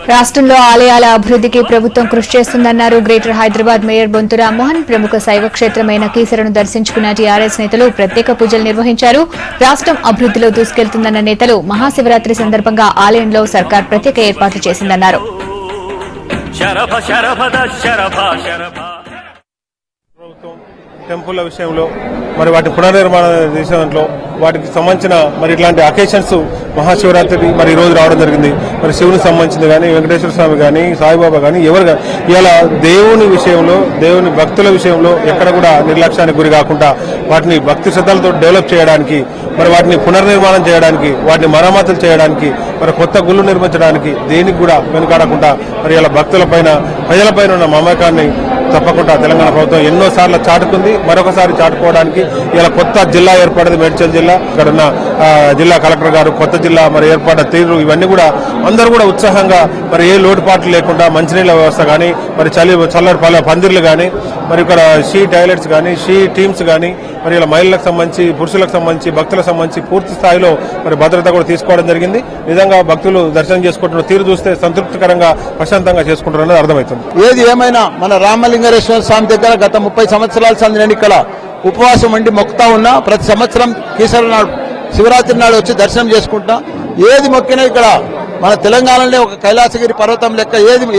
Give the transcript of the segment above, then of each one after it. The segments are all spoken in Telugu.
రాష్ట్రంలో ఆలయాల అభివృద్ధికి ప్రభుత్వం కృషి చేస్తుందన్నారు గ్రేటర్ హైదరాబాద్ మేయర్ బొంతు రామ్మోహన్. ప్రముఖ శైవ క్షేత్రమైన కీసరను దర్శించుకున్న టీఆర్ఎస్ నేతలు ప్రత్యేక పూజలు నిర్వహించారు. రాష్ట్రం అభివృద్ధిలో దూసుకెళ్తుందన్న నేతలు మహాశివరాత్రి సందర్భంగా ఆలయంలో సర్కార్ ప్రత్యేక ఏర్పాట్లు చేసిందన్నారు. టెంపుల్ విషయంలో మరి వాటి పునర్నిర్మాణ విషయంలో వాటికి సంబంధించిన మరి ఇట్లాంటి అకేషన్స్ మహాశివరాత్రి మరి ఈ రోజు రావడం జరిగింది. మరి శివునికి సంబంధించింది కానీ వెంకటేశ్వర స్వామి కానీ సాయిబాబా కానీ ఎవరు కానీ ఇలా దేవుని విషయంలో దేవుని భక్తుల విషయంలో ఎక్కడ కూడా నిర్లక్ష్యానికి గురి కాకుండా వాటిని భక్తి శ్రద్ధలతో డెవలప్ చేయడానికి మరి వాటిని పునర్నిర్మాణం చేయడానికి వాటిని మరమ్మతులు చేయడానికి మరి కొత్త గుళ్ళు నిర్మించడానికి దేనికి కూడా వెనుకాడకుండా మరి ఇలా భక్తులపైన ప్రజలపైన ఉన్న మమకాన్ని తప్పకుండా తెలంగాణ ప్రభుత్వం ఎన్నోసార్లు చాటుకుంది. మరొకసారి చాటుకోవడానికి ఇలా కొత్త జిల్లా ఏర్పడింది మేడ్చల్ జిల్లా. ఇక్కడ ఉన్న జిల్లా కలెక్టర్ గారు కొత్త జిల్లా మరి ఏర్పడ్డ తీరు ఇవన్నీ కూడా అందరూ కూడా ఉత్సాహంగా మరి ఏ లోటుపాట్లు లేకుండా మంచినీళ్ళ వ్యవస్థ కానీ మరి చల్లటి పందిర్లు కానీ మరి ఇక్కడ షీ టాయిలెట్స్ కానీ షీ టీమ్స్ కానీ మరి ఇలా మహిళలకు సంబంధించి పురుషులకు సంబంధించి భక్తులకు సంబంధించి పూర్తి స్థాయిలో మరి భద్రత కూడా తీసుకోవడం జరిగింది. నిజంగా భక్తులు దర్శనం చేసుకుంటున్న తీరు చూస్తే సంతృప్తికరంగా ప్రశాంతంగా చేసుకుంటున్నది అర్థమవుతుంది. ఏది ఏమైనా మన రామలింగేశ్వర స్వామి దగ్గర గత 30 సంవత్సరాల సంది నేను ఇక్కడ ఉపవాసం వండి మొక్కుతా ఉన్నా. ప్రతి సంవత్సరం కీసర నాడు శివరాత్రి నాడు వచ్చి దర్శనం చేసుకుంటా. ఏది మొక్కినా ఇక్కడ మన తెలంగాణలోనే ఒక కైలాసగిరి పర్వతం లెక్క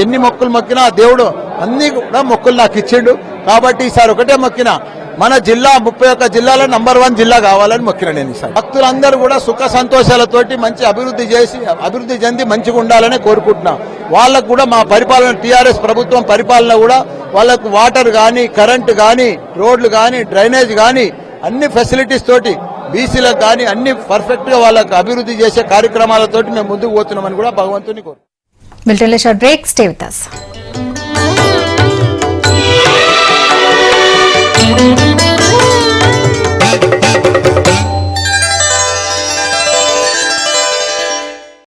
ఎన్ని మొక్కులు మొక్కినా దేవుడు అన్ని కూడా మొక్కులు నాకు ఇచ్చిండు. కాబట్టి ఈసారి ఒకటే మొక్కినా మన జిల్లా 31 జిల్లాలో నంబర్1 జిల్లా కావాలని మొక్కిన నేను ఈసారి. భక్తులందరూ కూడా సుఖ సంతోషాలతోటి మంచి అభివృద్ధి చెంది మంచిగా ఉండాలని కోరుకుంటున్నా. వాళ్ళకు కూడా మా పరిపాలన టీఆర్ఎస్ ప్రభుత్వం పరిపాలన కూడా వాళ్ళకు వాటర్ కానీ కరెంటు కానీ రోడ్లు కానీ డ్రైనేజ్ కానీ అన్ని ఫెసిలిటీస్ తోటి బీసీలకు కానీ అన్ని పర్ఫెక్ట్ గా వాళ్ళకు అభివృద్ధి చేసే కార్యక్రమాలతోటి మేము ముందుకు పోతున్నామని కూడా భగవంతుని కోరు.